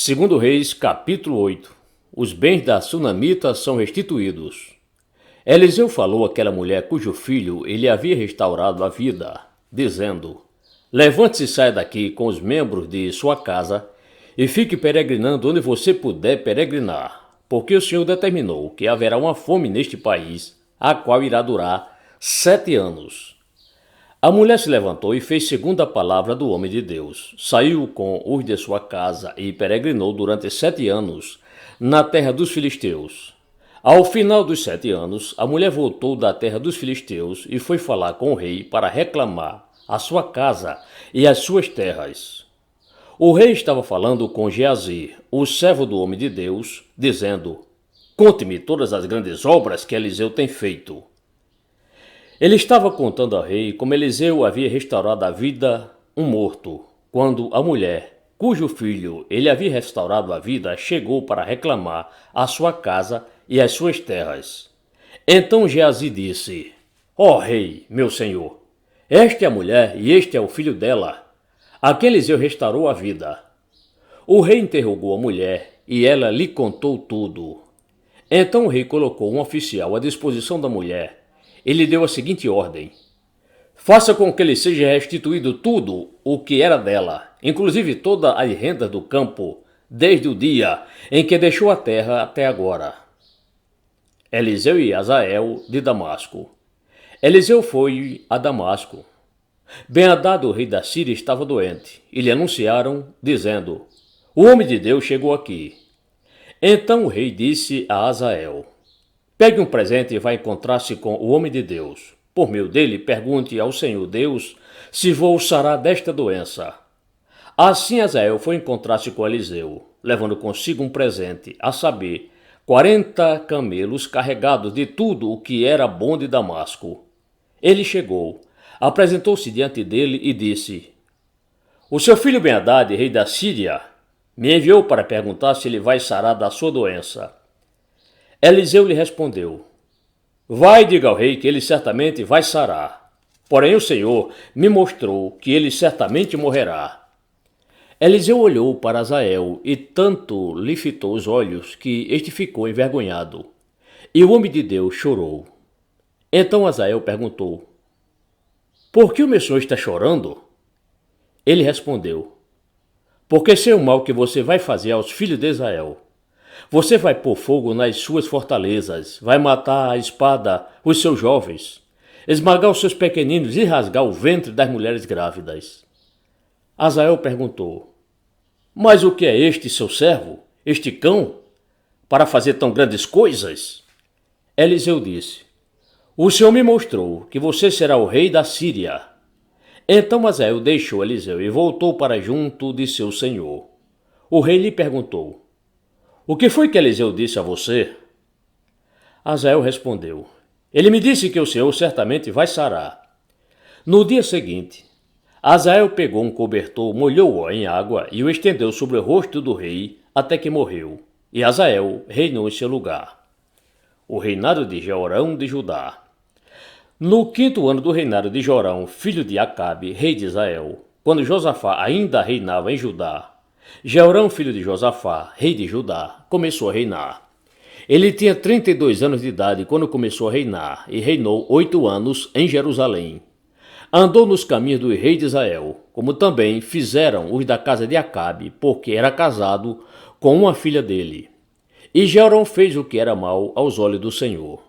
Segundo Reis, capítulo 8. Os bens da sunamita são restituídos. Eliseu falou àquela mulher cujo filho ele havia restaurado a vida, dizendo: levante-se e saia daqui com os membros de sua casa e fique peregrinando onde você puder peregrinar, porque o Senhor determinou que haverá uma fome neste país, a qual irá durar 7 anos. A mulher se levantou e fez segundo a palavra do homem de Deus. Saiu com os de sua casa e peregrinou durante 7 anos na terra dos filisteus. Ao final dos 7 anos, a mulher voltou da terra dos filisteus e foi falar com o rei para reclamar a sua casa e as suas terras. O rei estava falando com Geazi, o servo do homem de Deus, dizendo: conte-me todas as grandes obras que Eliseu tem feito. Ele estava contando ao rei como Eliseu havia restaurado a vida um morto, quando a mulher, cujo filho ele havia restaurado a vida, chegou para reclamar a sua casa e as suas terras. Então Geazi disse: ó rei, meu senhor, esta é a mulher e este é o filho dela, a quem Eliseu restaurou a vida. O rei interrogou a mulher e ela lhe contou tudo. Então o rei colocou um oficial à disposição da mulher. Ele deu a seguinte ordem: faça com que lhe seja restituído tudo o que era dela, inclusive toda a renda do campo, desde o dia em que deixou a terra até agora. Eliseu e Azael de Damasco. Eliseu foi a Damasco. Ben-Hadad, o rei da Síria, estava doente, e lhe anunciaram, dizendo: o homem de Deus chegou aqui. Então o rei disse a Azael: pegue um presente e vá encontrar-se com o homem de Deus. Por meio dele, pergunte ao Senhor Deus se vou sarar desta doença. Assim Azael foi encontrar-se com Eliseu, levando consigo um presente, a saber, 40 camelos carregados de tudo o que era bom de Damasco. Ele chegou, apresentou-se diante dele e disse: o seu filho Ben-Hadad, rei da Síria, me enviou para perguntar se ele vai sarar da sua doença. Eliseu lhe respondeu: vai e diga ao rei que ele certamente vai sarar. Porém o Senhor me mostrou que ele certamente morrerá. Eliseu olhou para Azael e tanto lhe fitou os olhos que este ficou envergonhado. E o homem de Deus chorou. Então Azael perguntou: por que o meu senhor está chorando? Ele respondeu: porque sei o mal que você vai fazer aos filhos de Israel. Você vai pôr fogo nas suas fortalezas, vai matar à espada os seus jovens, esmagar os seus pequeninos e rasgar o ventre das mulheres grávidas. Azael perguntou: mas o que é este seu servo, este cão, para fazer tão grandes coisas? Eliseu disse: o Senhor me mostrou que você será o rei da Síria. Então Azael deixou Eliseu e voltou para junto de seu senhor. O rei lhe perguntou: o que foi que Eliseu disse a você? Azael respondeu: ele me disse que o Senhor certamente vai sarar. No dia seguinte, Azael pegou um cobertor, molhou-o em água e o estendeu sobre o rosto do rei até que morreu. E Azael reinou em seu lugar. O reinado de Jeorão de Judá. No 5º ano do reinado de Jorão, filho de Acabe, rei de Israel, quando Josafá ainda reinava em Judá, Jeorão, filho de Josafá, rei de Judá, começou a reinar. Ele tinha 32 anos de idade quando começou a reinar e reinou 8 anos em Jerusalém. Andou nos caminhos do rei de Israel, como também fizeram os da casa de Acabe, porque era casado com uma filha dele. E Jeorão fez o que era mal aos olhos do Senhor.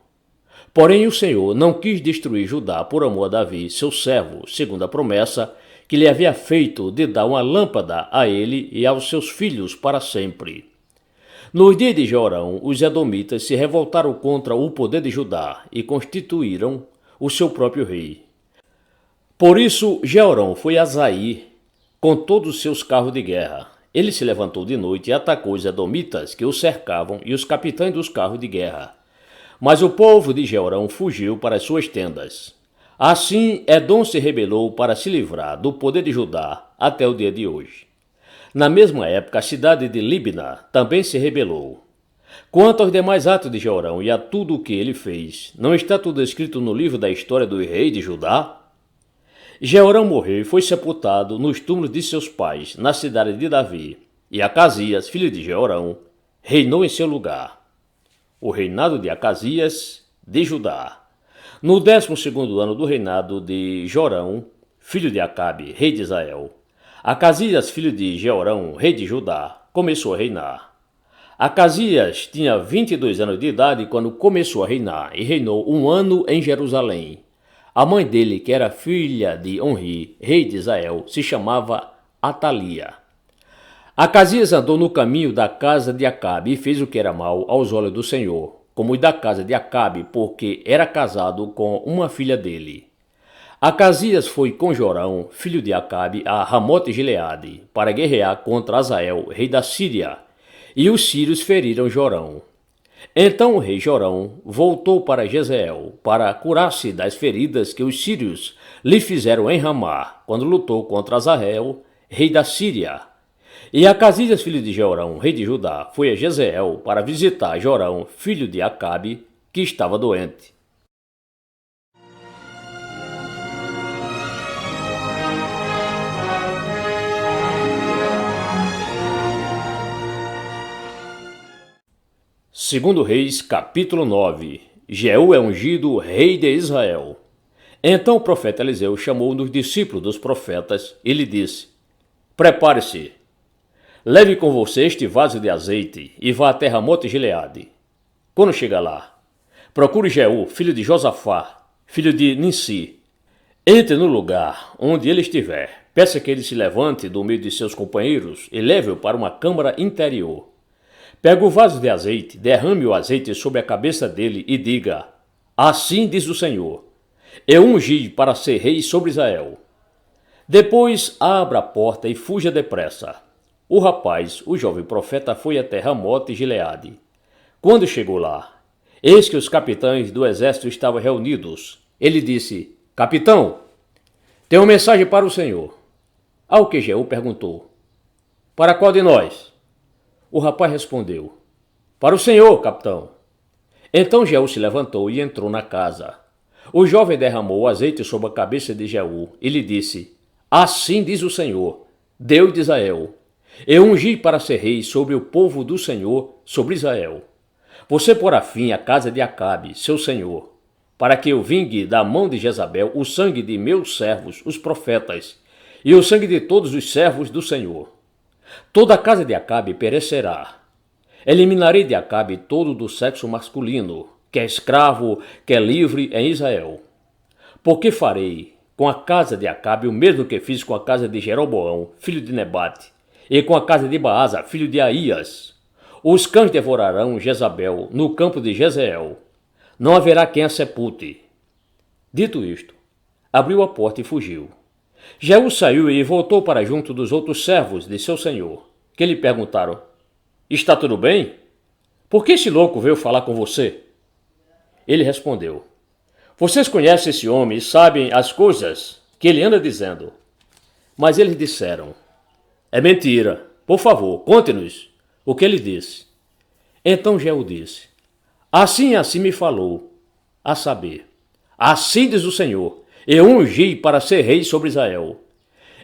Porém o Senhor não quis destruir Judá por amor a Davi, seu servo, segundo a promessa que lhe havia feito de dar uma lâmpada a ele e aos seus filhos para sempre. Nos dias de Jorão, os edomitas se revoltaram contra o poder de Judá e constituíram o seu próprio rei. Por isso Jeorão foi a Zair com todos os seus carros de guerra. Ele se levantou de noite e atacou os edomitas que o cercavam e os capitães dos carros de guerra. Mas o povo de Jeorão fugiu para as suas tendas. Assim, Edom se rebelou para se livrar do poder de Judá até o dia de hoje. Na mesma época, a cidade de Libna também se rebelou. Quanto aos demais atos de Jeorão e a tudo o que ele fez, não está tudo escrito no livro da história do rei de Judá? Jeorão morreu e foi sepultado nos túmulos de seus pais, na cidade de Davi. e Acasias, filho de Jeorão, reinou em seu lugar. O reinado de Acasias de Judá. No 12º ano do reinado de Jorão, filho de Acabe, rei de Israel, Acasias, filho de Jeorão, rei de Judá, começou a reinar. Acasias tinha 22 anos de idade quando começou a reinar e reinou 1 ano em Jerusalém. A mãe dele, que era filha de Onri, rei de Israel, se chamava Atalia. Acasias andou no caminho da casa de Acabe e fez o que era mal aos olhos do Senhor, como o da casa de Acabe, porque era casado com uma filha dele. Acasias foi com Jorão, filho de Acabe, a Ramote-Gileade, para guerrear contra Azael, rei da Síria, e os sírios feriram Jorão. Então o rei Jorão voltou para Jezreel para curar-se das feridas que os sírios lhe fizeram em Ramá, quando lutou contra Azael, rei da Síria. E Acasias, filho de Jeorão, rei de Judá, foi a Jezreel para visitar Jorão, filho de Acabe, que estava doente. Segundo Reis, capítulo 9. Jeú é ungido rei de Israel. Então o profeta Eliseu chamou um dos discípulos dos profetas e lhe disse: Prepare-se, leve com você este vaso de azeite e vá até Ramote-Gileade. Quando chegar lá, procure Jeú, filho de Josafá, filho de Nissi. Entre no lugar onde ele estiver, peça que ele se levante do meio de seus companheiros e leve-o para uma câmara interior. Pega o vaso de azeite, derrame o azeite sobre a cabeça dele e diga: Assim diz o Senhor, eu ungi para ser rei sobre Israel. Depois abra a porta e fuja depressa. O rapaz, o jovem profeta, foi até Ramote-Gileade. Quando chegou lá, eis que os capitães do exército estavam reunidos. Ele disse: Capitão, tenho uma mensagem para o Senhor. Ao que Jeú perguntou: Para qual de nós? O rapaz respondeu: Para o Senhor, capitão. Então Jeú se levantou e entrou na casa. O jovem derramou o azeite sobre a cabeça de Jeú e lhe disse: Assim diz o Senhor, Deus de Israel, eu ungi para ser rei sobre o povo do Senhor, sobre Israel. Você porá fim à casa de Acabe, seu senhor, para que eu vingue da mão de Jezabel o sangue de meus servos, os profetas, e o sangue de todos os servos do Senhor. Toda a casa de Acabe perecerá. Eliminarei de Acabe todo do sexo masculino, que é escravo, que é livre em Israel. Porque farei com a casa de Acabe o mesmo que fiz com a casa de Jeroboão, filho de Nebate, e com a casa de Baasa, filho de Aías. Os cães devorarão Jezabel no campo de Jezreel. Não haverá quem a sepulte. Dito isto, abriu a porta e fugiu. Jeú saiu e voltou para junto dos outros servos de seu senhor, que lhe perguntaram: Está tudo bem? Por que esse louco veio falar com você? Ele respondeu: Vocês conhecem esse homem e sabem as coisas que ele anda dizendo. Mas eles disseram: É mentira. Por favor, conte-nos o que ele disse. Então Jeú disse: Assim me falou, a saber, assim diz o Senhor, eu ungi para ser rei sobre Israel.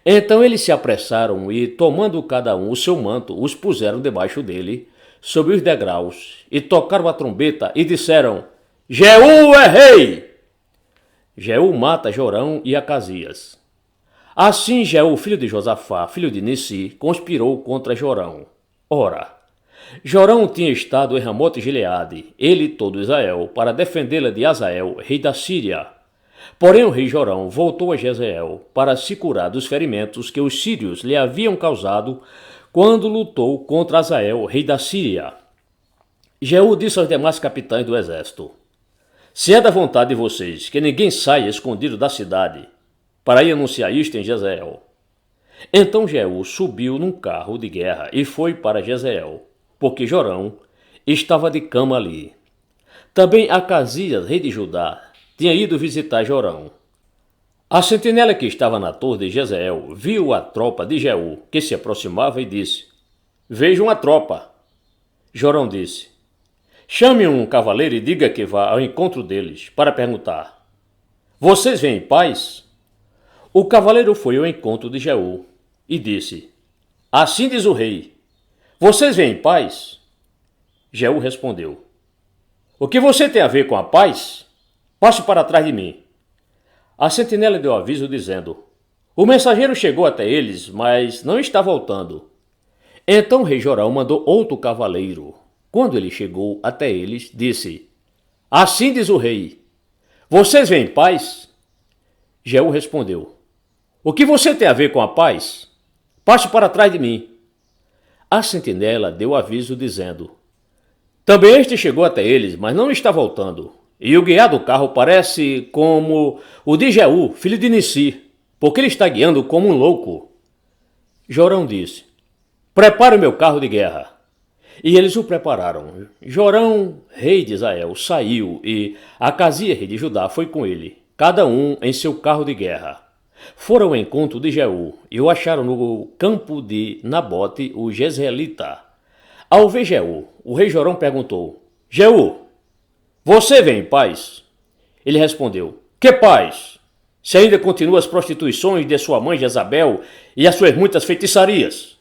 Então eles se apressaram e, tomando cada um o seu manto, os puseram debaixo dele, sobre os degraus, e tocaram a trombeta e disseram: Jeú é rei! Jeú mata Jorão e Acasias. Assim Jeú, filho de Josafá, filho de Nissi, conspirou contra Jorão. Ora, Jorão tinha estado em Ramote-Gileade, ele e todo Israel, para defendê-la de Azael, rei da Síria. Porém o rei Jorão voltou a Jezreel para se curar dos ferimentos que os sírios lhe haviam causado quando lutou contra Azael, rei da Síria. Jeú disse aos demais capitães do exército: Se é da vontade de vocês que ninguém saia escondido da cidade, para ir anunciar isto em Jezreel. Então Jeú subiu num carro de guerra e foi para Jezreel, porque Jorão estava de cama ali. Também Acasias, rei de Judá, tinha ido visitar Jorão. A sentinela que estava na torre de Jezreel viu a tropa de Jeú, que se aproximava, e disse: Vejo uma tropa. Jorão disse: Chame um cavaleiro e diga que vá ao encontro deles, para perguntar: Vocês vêm em paz? O cavaleiro foi ao encontro de Jeú e disse: Assim diz o rei, Vocês vêm em paz? Jeú respondeu: O que você tem a ver com a paz? Passe para trás de mim. A sentinela deu aviso dizendo: O mensageiro chegou até eles, mas não está voltando. Então o rei Jorão mandou outro cavaleiro. Quando ele chegou até eles, disse: Assim diz o rei: Vocês vêm em paz? Jeú respondeu: O que você tem a ver com a paz? Passe para trás de mim. A sentinela deu aviso dizendo: Também este chegou até eles, mas não está voltando. E o guiar do carro parece como o de Jeú, filho de Nissi, porque ele está guiando como um louco. Jorão disse: Prepare o meu carro de guerra. E eles o prepararam. Jorão, rei de Israel, saiu e Acasias, rei de Judá, foi com ele, cada um em seu carro de guerra. Foram ao encontro de Jeú e o acharam no campo de Nabote, o jezreelita. Ao ver Jeú, o rei Jorão perguntou: Jeú, você vem em paz? Ele respondeu: Que paz? Se ainda continua as prostituições de sua mãe Jezabel e as suas muitas feitiçarias.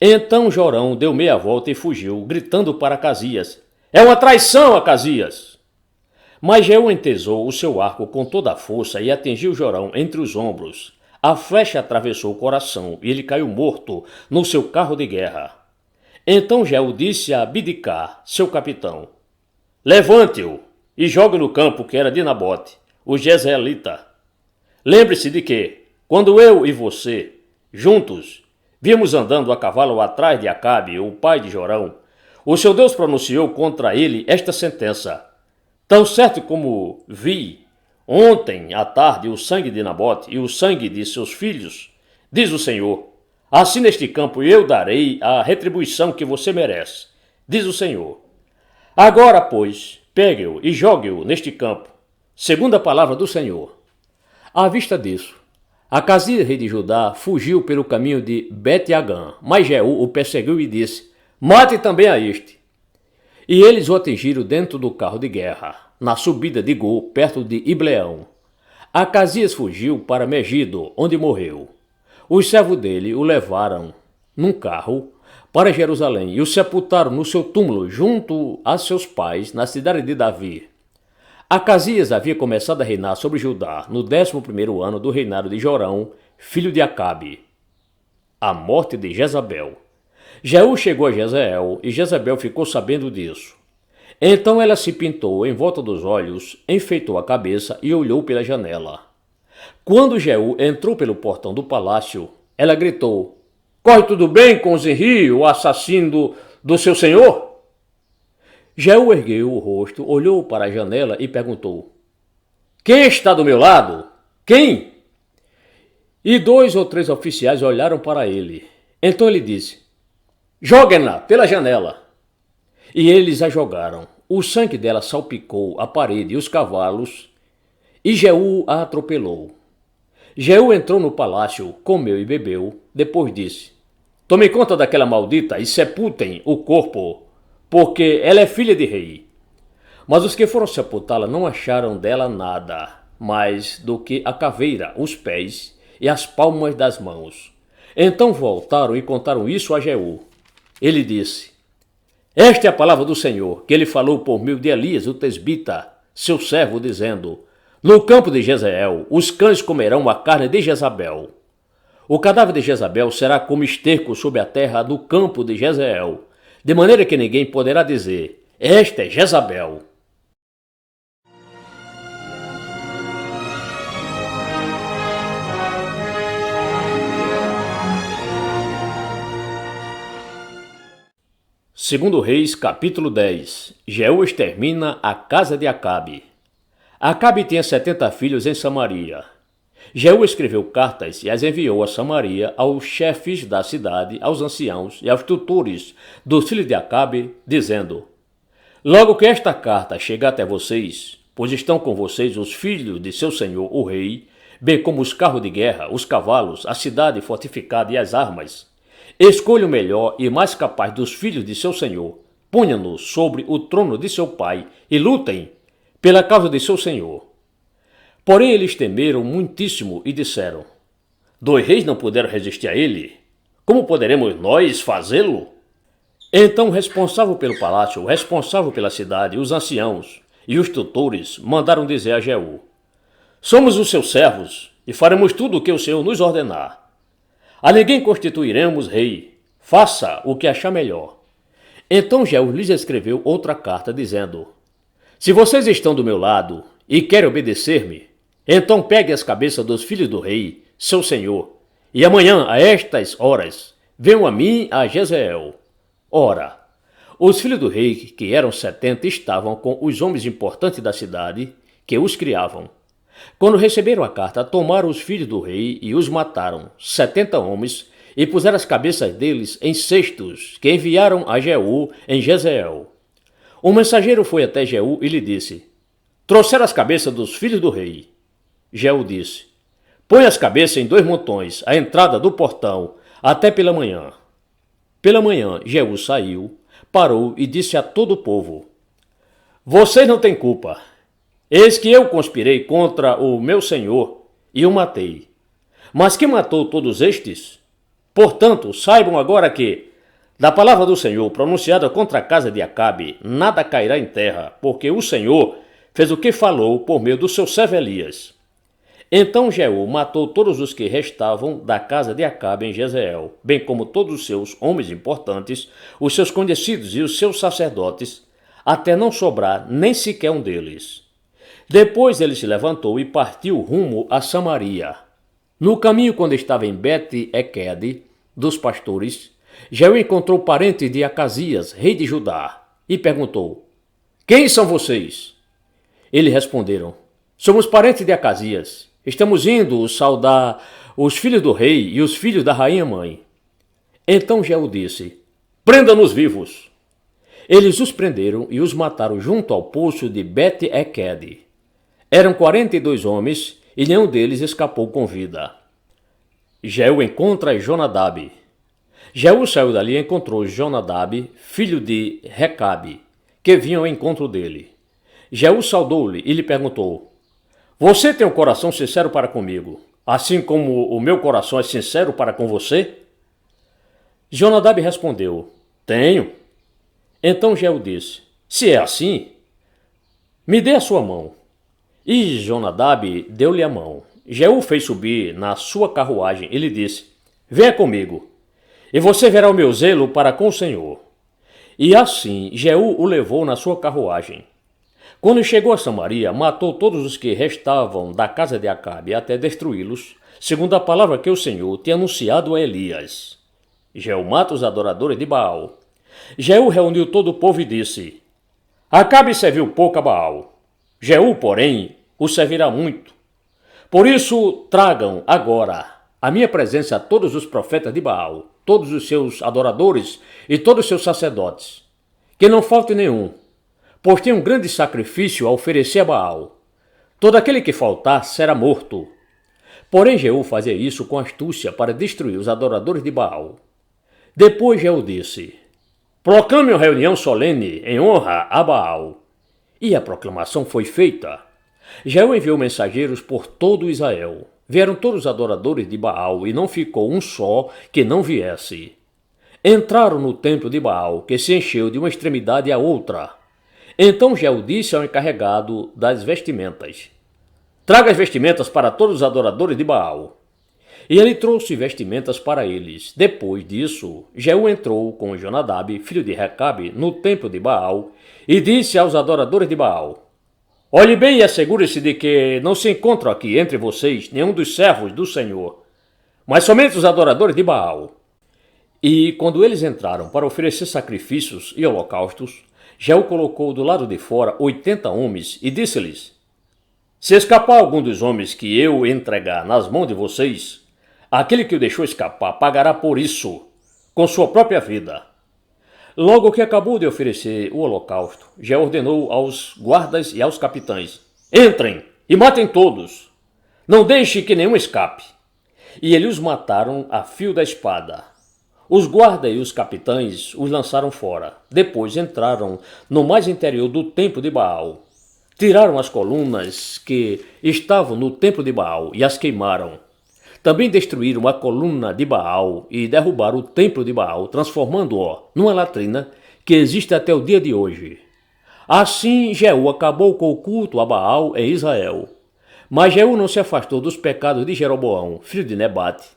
Então Jorão deu meia volta e fugiu, gritando para Acasias: É uma traição, Acasias! Mas Jeú entesou o seu arco com toda a força e atingiu Jorão entre os ombros. A flecha atravessou o coração e ele caiu morto no seu carro de guerra. Então Jeú disse a Bidcar, seu capitão: Levante-o e jogue no campo que era de Nabote, o jezreelita. Lembre-se de que, quando eu e você, juntos, vimos andando a cavalo atrás de Acabe, o pai de Jorão, o seu Deus pronunciou contra ele esta sentença: Tão certo como vi ontem à tarde o sangue de Nabote e o sangue de seus filhos, diz o Senhor, assim neste campo eu darei a retribuição que você merece, diz o Senhor. Agora, pois, pegue-o e jogue-o neste campo, segundo a palavra do Senhor. À vista disso, Acasias, rei de Judá, fugiu pelo caminho de Bet-Agã, mas Jeú o perseguiu e disse: Mate também a este. E eles o atingiram dentro do carro de guerra, na subida de Gur, perto de Ibleão. Acasias fugiu para Megido, onde morreu. Os servos dele o levaram num carro para Jerusalém e o sepultaram no seu túmulo junto a seus pais, na cidade de Davi. Acasias havia começado a reinar sobre Judá no 11º ano do reinado de Jorão, filho de Acabe. A morte de Jezabel. Jeú chegou a Jezreel e Jezabel ficou sabendo disso. Então ela se pintou em volta dos olhos, enfeitou a cabeça e olhou pela janela. Quando Jeú entrou pelo portão do palácio, ela gritou: Corre tudo bem com Zinri, o assassino do seu senhor? Jeú ergueu o rosto, olhou para a janela e perguntou: Quem está do meu lado? Quem? E 2 ou 3 oficiais olharam para ele. Então ele disse: Joguem-na pela janela. E eles a jogaram. O sangue dela salpicou a parede e os cavalos, e Jeú a atropelou. Jeú entrou no palácio, comeu e bebeu, depois disse: Tomem conta daquela maldita e sepultem o corpo, porque ela é filha de rei. Mas os que foram sepultá-la não acharam dela nada mais do que a caveira, os pés e as palmas das mãos. Então voltaram e contaram isso a Jeú. Ele disse: Esta é a palavra do Senhor, que ele falou por meio de Elias, o tesbita, seu servo, dizendo: No campo de Jezreel, os cães comerão a carne de Jezabel. O cadáver de Jezabel será como esterco sobre a terra do campo de Jezreel, de maneira que ninguém poderá dizer: Esta é Jezabel. Segundo Reis, capítulo 10. Jeú extermina a casa de Acabe. Acabe tinha 70 filhos em Samaria. Jeú escreveu cartas e as enviou a Samaria aos chefes da cidade, aos anciãos e aos tutores dos filhos de Acabe, dizendo: Logo que esta carta chegar até vocês, pois estão com vocês os filhos de seu senhor, o rei, bem como os carros de guerra, os cavalos, a cidade fortificada e as armas, escolha o melhor e mais capaz dos filhos de seu senhor, ponha-no sobre o trono de seu pai e lutem pela causa de seu senhor. Porém eles temeram muitíssimo e disseram: 2 reis não puderam resistir a ele. Como poderemos nós fazê-lo? Então o responsável pelo palácio, o responsável pela cidade, os anciãos e os tutores mandaram dizer a Jeú: somos os seus servos e faremos tudo o que o Senhor nos ordenar. A ninguém constituiremos rei. Faça o que achar melhor. Então Jeú lhes escreveu outra carta dizendo: se vocês estão do meu lado e querem obedecer-me, então pegue as cabeças dos filhos do rei, seu senhor, e amanhã, a estas horas, venham a mim a Jezreel. Ora, os filhos do rei, que eram 70, estavam com os homens importantes da cidade, que os criavam. Quando receberam a carta, tomaram os filhos do rei e os mataram, 70 homens, e puseram as cabeças deles em cestos, que enviaram a Jeú em Jezreel. Um mensageiro foi até Jeú e lhe disse: trouxeram as cabeças dos filhos do rei. Jeú disse: põe as cabeças em 2 montões, à entrada do portão, até pela manhã. Pela manhã, Jeú saiu, parou e disse a todo o povo: vocês não têm culpa. Eis que eu conspirei contra o meu senhor e o matei. Mas quem matou todos estes? Portanto, saibam agora que, da palavra do Senhor pronunciada contra a casa de Acabe, nada cairá em terra, porque o Senhor fez o que falou por meio do seu servo Elias. Então Jeú matou todos os que restavam da casa de Acabe em Jezreel, bem como todos os seus homens importantes, os seus conhecidos e os seus sacerdotes, até não sobrar nem sequer um deles. Depois ele se levantou e partiu rumo a Samaria. No caminho, quando estava em Bet-Equede, dos pastores, Jeú encontrou parentes de Acasias, rei de Judá, e perguntou: quem são vocês? Eles responderam: somos parentes de Acasias. Estamos indo saudar os filhos do rei e os filhos da rainha mãe. Então Jeú disse: prenda-nos vivos. Eles os prenderam e os mataram junto ao poço de Bet-Equede. Eram 42 homens e nenhum deles escapou com vida. Jeú encontra Jonadab. Jeú saiu dali e encontrou Jonadab, filho de Recabe, que vinha ao encontro dele. Jeú saudou-lhe e lhe perguntou: você tem um coração sincero para comigo, assim como o meu coração é sincero para com você? Jonadab respondeu: tenho. Então Jeú disse: se é assim, me dê a sua mão. E Jonadab deu-lhe a mão. Jeú fez subir na sua carruagem e lhe disse: venha comigo, e você verá o meu zelo para com o Senhor. E assim Jeú o levou na sua carruagem. Quando chegou a Samaria, matou todos os que restavam da casa de Acabe até destruí-los, segundo a palavra que o Senhor tinha anunciado a Elias. Jeú mata os adoradores de Baal. Jeú reuniu todo o povo e disse: Acabe serviu pouco a Baal. Jeú, porém, o servirá muito. Por isso, tragam agora a minha presença a todos os profetas de Baal, todos os seus adoradores e todos os seus sacerdotes, que não falte nenhum, pois tem um grande sacrifício a oferecer a Baal. Todo aquele que faltar será morto. Porém, Jeú fazia isso com astúcia para destruir os adoradores de Baal. Depois Jeú disse: proclame uma reunião solene em honra a Baal. E a proclamação foi feita. Jeú enviou mensageiros por todo Israel. Vieram todos os adoradores de Baal, e não ficou um só que não viesse. Entraram no templo de Baal, que se encheu de uma extremidade à outra. Então Jeú disse ao encarregado das vestimentas: traga as vestimentas para todos os adoradores de Baal. E ele trouxe vestimentas para eles. Depois disso, Jeú entrou com Jonadab, filho de Recabe, no templo de Baal, e disse aos adoradores de Baal: olhe bem e assegure-se de que não se encontra aqui entre vocês nenhum dos servos do Senhor, mas somente os adoradores de Baal. E quando eles entraram para oferecer sacrifícios e holocaustos, Jeú colocou do lado de fora 80 homens e disse-lhes: se escapar algum dos homens que eu entregar nas mãos de vocês, aquele que o deixou escapar pagará por isso, com sua própria vida. Logo que acabou de oferecer o holocausto, Jeú ordenou aos guardas e aos capitães: entrem e matem todos, não deixe que nenhum escape. E eles os mataram a fio da espada. Os guardas e os capitães os lançaram fora. Depois entraram no mais interior do templo de Baal. Tiraram as colunas que estavam no templo de Baal e as queimaram. Também destruíram a coluna de Baal e derrubaram o templo de Baal, transformando-o numa latrina que existe até o dia de hoje. Assim, Jeú acabou com o culto a Baal em Israel. Mas Jeú não se afastou dos pecados de Jeroboão, filho de Nebate,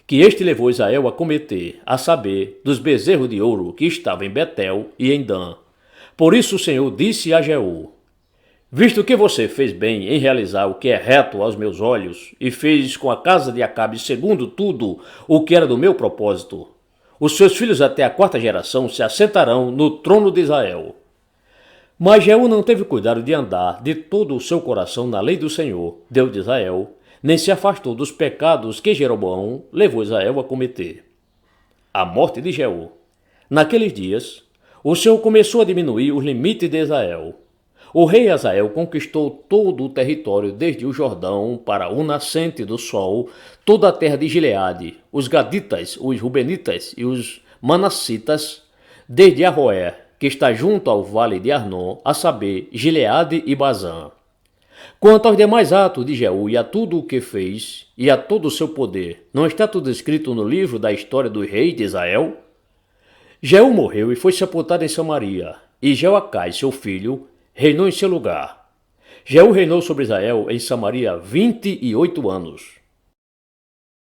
que este levou Israel a cometer, a saber, dos bezerros de ouro que estavam em Betel e em Dan. Por isso o Senhor disse a Jeú: visto que você fez bem em realizar o que é reto aos meus olhos, e fez com a casa de Acabe segundo tudo o que era do meu propósito, os seus filhos até a 4ª geração se assentarão no trono de Israel. Mas Jeú não teve cuidado de andar de todo o seu coração na lei do Senhor, Deus de Israel, nem se afastou dos pecados que Jeroboão levou Israel a cometer. A morte de Jeú. Naqueles dias, o Senhor começou a diminuir os limites de Israel. O rei Hazael conquistou todo o território desde o Jordão para o nascente do sol, toda a terra de Gileade, os Gaditas, os Rubenitas e os Manassitas, desde Arroé, que está junto ao vale de Arnon, a saber, Gileade e Bazã. Quanto aos demais atos de Jeú e a tudo o que fez, e a todo o seu poder, não está tudo escrito no livro da história dos reis de Israel? Jeú morreu e foi sepultado em Samaria, e Jeoacás, seu filho, reinou em seu lugar. Jeú reinou sobre Israel em Samaria 28 anos.